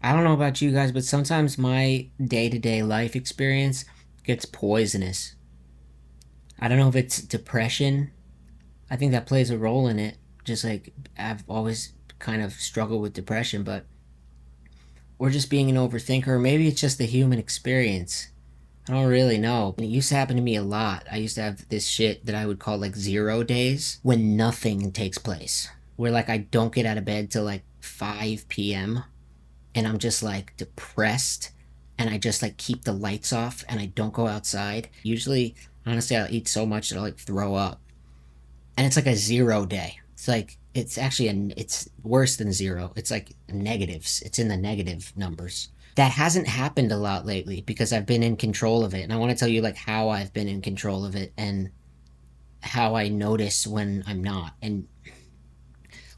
I don't know about you guys, but sometimes my day-to-day life experience gets poisonous. I don't know if it's depression. I think that plays a role in it. Just like I've always kind of struggled with depression, but or just being an overthinker, or maybe it's just the human experience. I don't really know. It used to happen to me a lot. I used to have this shit that I would call like 0 days when nothing takes place. Where like I don't get out of bed till like 5 p.m. and I'm just like depressed and I just like keep the lights off and I don't go outside. Usually, honestly, I'll eat so much that I'll like throw up. And it's like a 0 day. It's like it's actually it's worse than zero. It's like negatives. It's in the negative numbers. That hasn't happened a lot lately because I've been in control of it. And I want to tell you like how I've been in control of it and how I notice when I'm not. And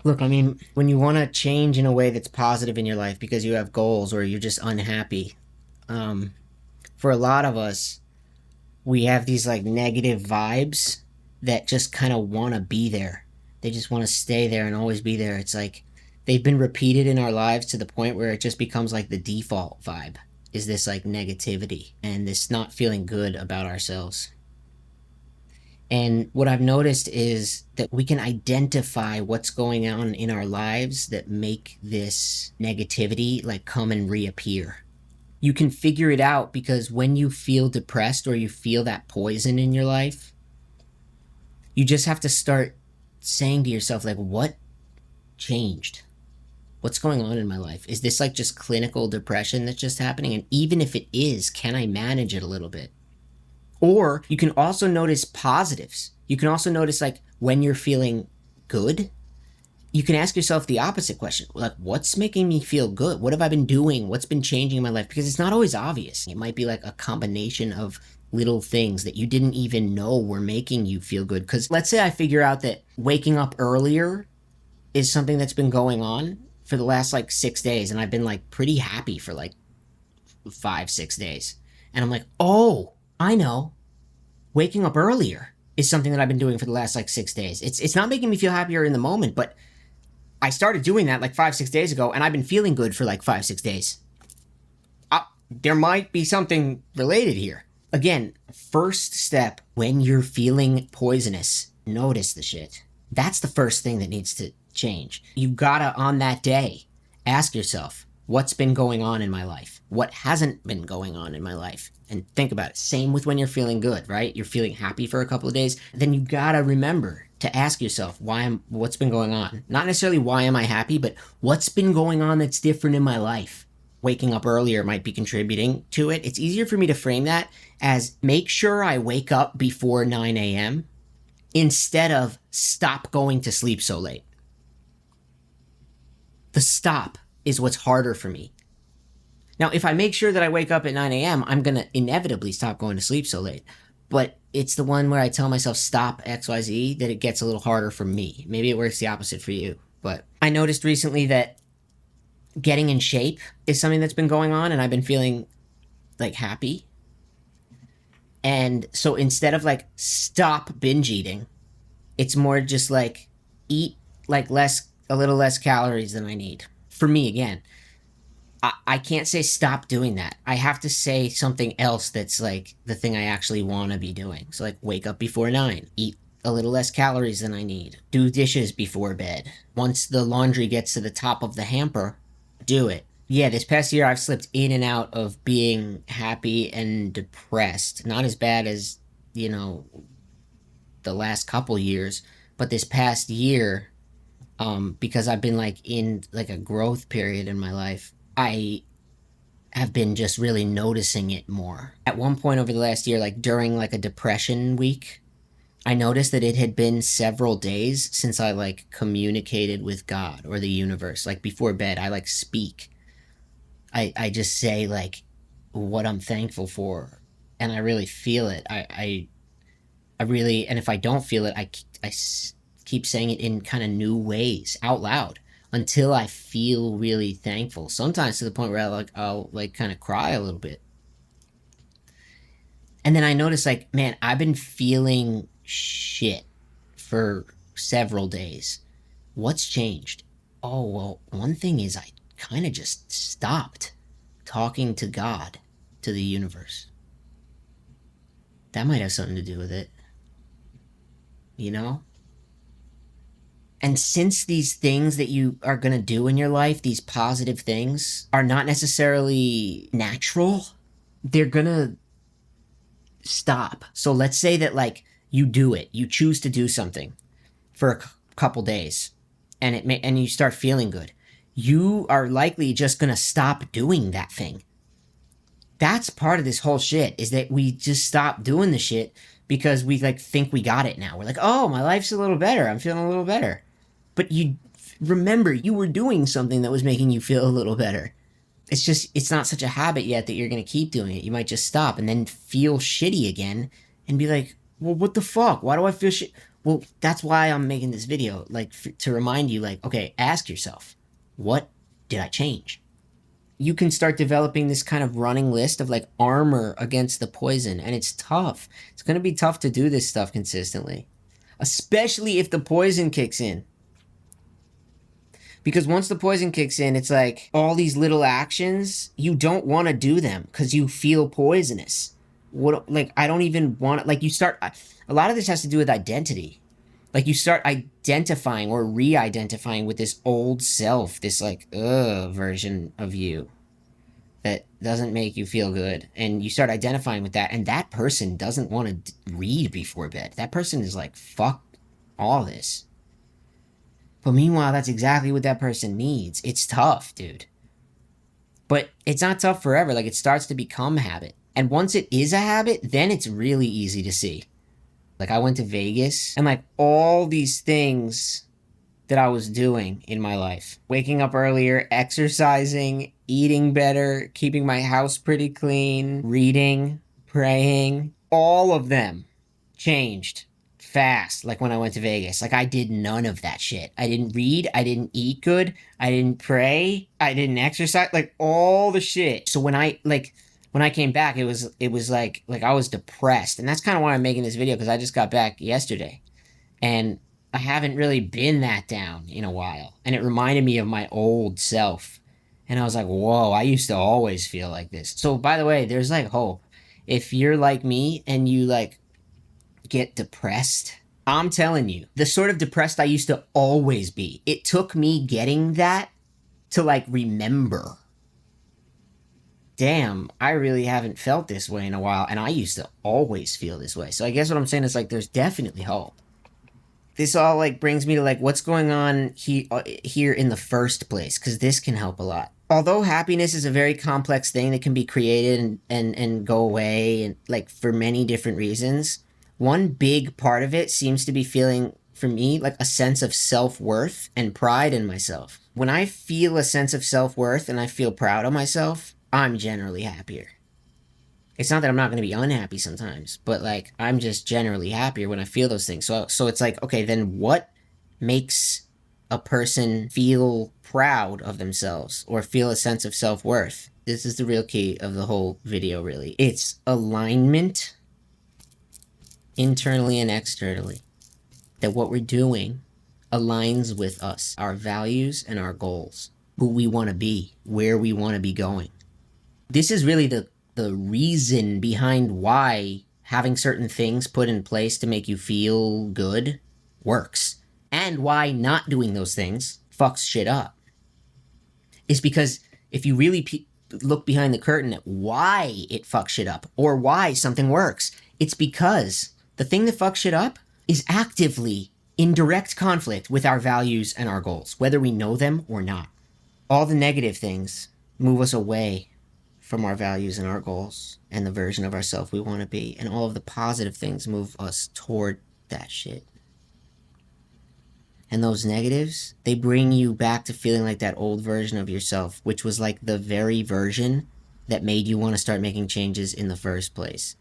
look, I mean, when you want to change in a way that's positive in your life because you have goals or you're just unhappy, um, for a lot of us, we have these like negative vibes that just kind of want to be there. They just want to stay there and always be there. It's like they've been repeated in our lives to the point where it just becomes like the default vibe is this like negativity and this not feeling good about ourselves. And what I've noticed is that we can identify what's going on in our lives that make this negativity like come and reappear. You can figure it out because when you feel depressed or you feel that poison in your life, you just have to start saying to yourself, like, what changed? What's going on in my life? Is this like just clinical depression that's just happening? And even if it is, can I manage it a little bit? Or you can also notice positives. You can also notice like when you're feeling good, you can ask yourself the opposite question. Like, what's making me feel good? What have I been doing? What's been changing in my life? Because it's not always obvious. It might be like a combination of little things that you didn't even know were making you feel good. Because let's say I figure out that waking up earlier is something that's been going on for the last like 6 days. And I've been like pretty happy for like 5, 6 days. And I'm like, oh, I know. Waking up earlier is something that I've been doing for the last like 6 days. It's not making me feel happier in the moment, but I started doing that like 5, 6 days ago, and I've been feeling good for like 5, 6 days. There might be something related here. Again, first step when you're feeling poisonous, notice the shit. That's the first thing that needs to change. You gotta, on that day, ask yourself, what's been going on in my life? What hasn't been going on in my life? And think about it. Same with when you're feeling good, right? You're feeling happy for a couple of days. Then you gotta remember to ask yourself what's been going on. Not necessarily why am I happy, but what's been going on that's different in my life. Waking up earlier might be contributing to it. It's easier for me to frame that as make sure I wake up before 9 a.m. instead of stop going to sleep so late. The stop is what's harder for me. Now, if I make sure that I wake up at 9 a.m., I'm going to inevitably stop going to sleep so late. But it's the one where I tell myself stop XYZ that it gets a little harder for me. Maybe it works the opposite for you. But I noticed recently that getting in shape is something that's been going on and I've been feeling like happy. And so instead of like stop binge eating, it's more just like eat like a little less calories than I need. For me, again, I can't say stop doing that. I have to say something else that's like the thing I actually want to be doing. So like wake up before 9, eat a little less calories than I need, do dishes before bed. Once the laundry gets to the top of the hamper, do it. Yeah, this past year I've slipped in and out of being happy and depressed. Not as bad as, you know, the last couple years, but this past year, because I've been like in like a growth period in my life, I have been just really noticing it more. At one point over the last year, like during like a depression week, I noticed that it had been several days since I like communicated with God or the universe. Like before bed, I like speak. I just say like what I'm thankful for, and I really feel it. I really, and if I don't feel it, I keep saying it in kind of new ways out loud until I feel really thankful. Sometimes to the point where I'll like kind of cry a little bit. And then I notice like, man, I've been feeling shit for several days. What's changed? Oh, well, one thing is I kind of just stopped talking to God, to the universe. That might have something to do with it, you know? And since these things that you are going to do in your life, these positive things, are not necessarily natural, they're going to stop. So let's say that, like, you do it, you choose to do something for a couple days, and and you start feeling good. You are likely just going to stop doing that thing. That's part of this whole shit, is that we just stop doing the shit because we like think we got it now. We're like, oh, my life's a little better. I'm feeling a little better. But you remember you were doing something that was making you feel a little better. It's just, it's not such a habit yet that you're going to keep doing it. You might just stop and then feel shitty again and be like, well, what the fuck? Why do I feel shit? Well, that's why I'm making this video, like, to remind you, like, okay, ask yourself, what did I change? You can start developing this kind of running list of like armor against the poison, and it's tough. It's going to be tough to do this stuff consistently, especially if the poison kicks in. Because once the poison kicks in, it's like all these little actions, you don't want to do them because you feel poisonous. What, like, I don't even want to, like, you start, a lot of this has to do with identity. Like, you start identifying or re-identifying with this old self, this like, version of you that doesn't make you feel good. And you start identifying with that, and that person doesn't want to read before bed. That person is like, fuck all this. But meanwhile, that's exactly what that person needs. It's tough, dude. But it's not tough forever. Like, it starts to become a habit. And once it is a habit, then it's really easy to see. Like, I went to Vegas, and like all these things that I was doing in my life, waking up earlier, exercising, eating better, keeping my house pretty clean, reading, praying, all of them changed fast. Like when I went to Vegas, like I did none of that shit. I didn't read, I didn't eat good, I didn't pray, I didn't exercise, like all the shit. So when I came back, it was like I was depressed. And that's kind of why I'm making this video, because I just got back yesterday and I haven't really been that down in a while. And it reminded me of my old self. And I was like, whoa, I used to always feel like this. So by the way, there's like hope. If you're like me and you like get depressed, I'm telling you, the sort of depressed I used to always be, it took me getting that to like remember, damn, I really haven't felt this way in a while, and I used to always feel this way. So I guess what I'm saying is like there's definitely hope. This all like brings me to like what's going on here in the first place, because this can help a lot. Although happiness is a very complex thing that can be created and go away, and like for many different reasons, one big part of it seems to be feeling, for me, like a sense of self-worth and pride in myself. When I feel a sense of self-worth and I feel proud of myself, I'm generally happier. It's not that I'm not going to be unhappy sometimes, but like I'm just generally happier when I feel those things. So it's like, okay, then what makes a person feel proud of themselves or feel a sense of self-worth? This is the real key of the whole video, really. It's alignment, internally and externally. That what we're doing aligns with us, our values and our goals, who we want to be, where we want to be going. This is really the reason behind why having certain things put in place to make you feel good works, and why not doing those things fucks shit up. Is because if you really look behind the curtain at why it fucks shit up or why something works, it's because the thing that fucks shit up is actively in direct conflict with our values and our goals, whether we know them or not. All the negative things move us away from our values and our goals and the version of ourselves we want to be. And all of the positive things move us toward that shit. And those negatives, they bring you back to feeling like that old version of yourself, which was like the very version that made you want to start making changes in the first place.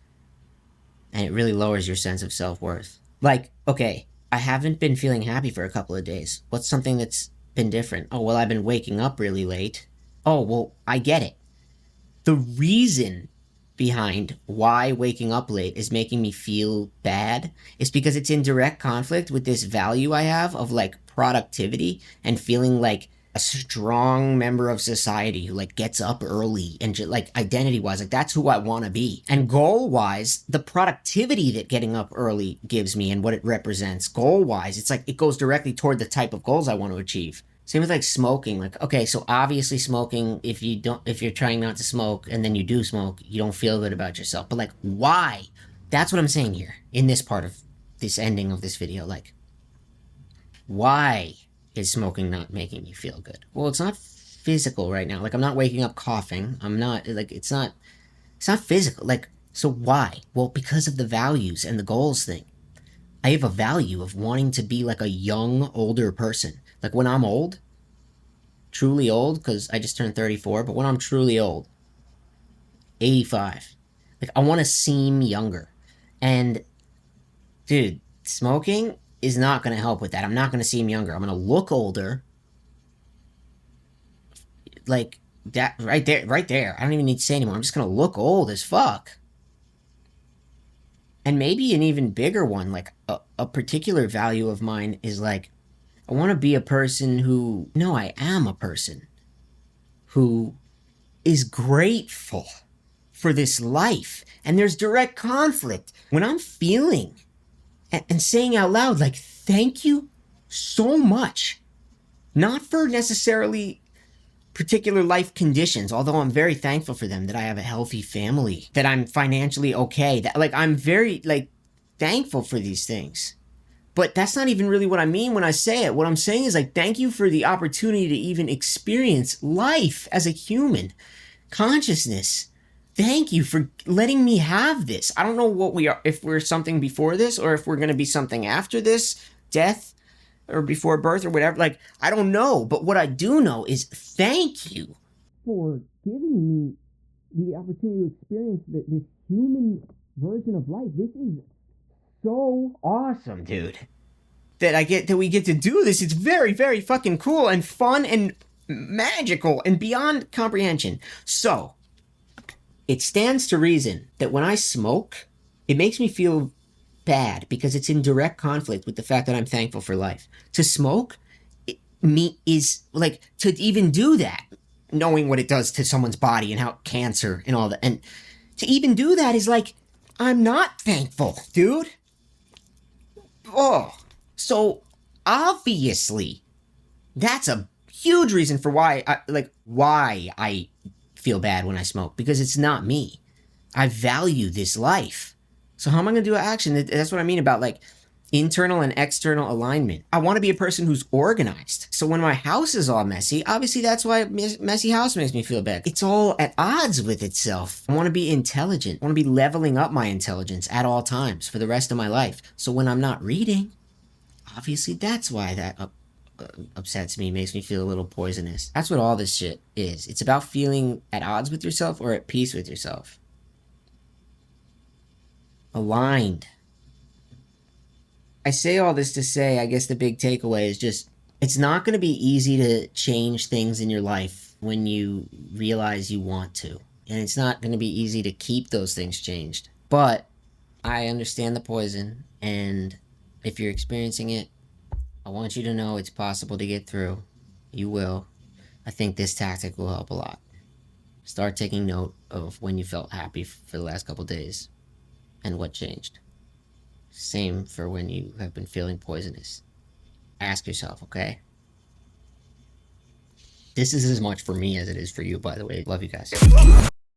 And it really lowers your sense of self-worth. Like, okay, I haven't been feeling happy for a couple of days. What's something that's been different? Oh, well, I've been waking up really late. Oh, well, I get it. The reason behind why waking up late is making me feel bad is because it's in direct conflict with this value I have of like productivity and feeling like a strong member of society who like gets up early and just, like identity wise, like that's who I want to be. And goal wise, the productivity that getting up early gives me and what it represents goal wise, it's like it goes directly toward the type of goals I want to achieve. Same with like smoking. Like, okay, so obviously smoking, if you're trying not to smoke and then you do smoke, you don't feel good about yourself. But like, why? That's what I'm saying here in this part of this ending of this video. Like, why is smoking not making you feel good? Well, it's not physical right now. Like, I'm not waking up coughing. I'm not, like, it's not physical. Like, so why? Well, because of the values and the goals thing. I have a value of wanting to be like a young, older person. Like when I'm old, truly old, because I just turned 34, but when I'm truly old, 85, like I want to seem younger. And dude, smoking is not going to help with that. I'm not going to seem younger. I'm going to look older. Like that right there, right there. I don't even need to say anymore. I'm just going to look old as fuck. And maybe an even bigger one, like a particular value of mine is like, I want to be a person who, no, I am a person who is grateful for this life. And there's direct conflict when I'm feeling and saying out loud, like, thank you so much. Not for necessarily particular life conditions, although I'm very thankful for them, that I have a healthy family, that I'm financially okay, that like I'm very like thankful for these things. But that's not even really what I mean when I say it. What I'm saying is like, thank you for the opportunity to even experience life as a human, consciousness. Thank you for letting me have this. I don't know what we are, if we're something before this or if we're going to be something after this, death or before birth or whatever. Like, I don't know. But what I do know is thank you for giving me the opportunity to experience this human version of life. This is so awesome, dude. That we get to do this. It's very, very fucking cool and fun and magical and beyond comprehension. So, it stands to reason that when I smoke, it makes me feel bad because it's in direct conflict with the fact that I'm thankful for life. To smoke is like, to even do that, knowing what it does to someone's body and how cancer and all that, and to even do that is like, I'm not thankful, dude. Oh, so obviously that's a huge reason for why I feel bad when I smoke, because it's not me. I value this life. So how am I going to do action? That's what I mean about like internal and external alignment. I want to be a person who's organized. So when my house is all messy, obviously that's why a messy house makes me feel bad. It's all at odds with itself. I want to be intelligent. I want to be leveling up my intelligence at all times for the rest of my life. So when I'm not reading, obviously that's why that upsets me, makes me feel a little poisonous. That's what all this shit is. It's about feeling at odds with yourself or at peace with yourself. Aligned. I say all this to say, I guess the big takeaway is just, it's not going to be easy to change things in your life when you realize you want to. And it's not going to be easy to keep those things changed. But I understand the poison, and if you're experiencing it, I want you to know it's possible to get through. You will. I think this tactic will help a lot. Start taking note of when you felt happy for the last couple days and what changed. Same for when you have been feeling poisonous. Ask yourself, okay? This is as much for me as it is for you, by the way. Love you guys.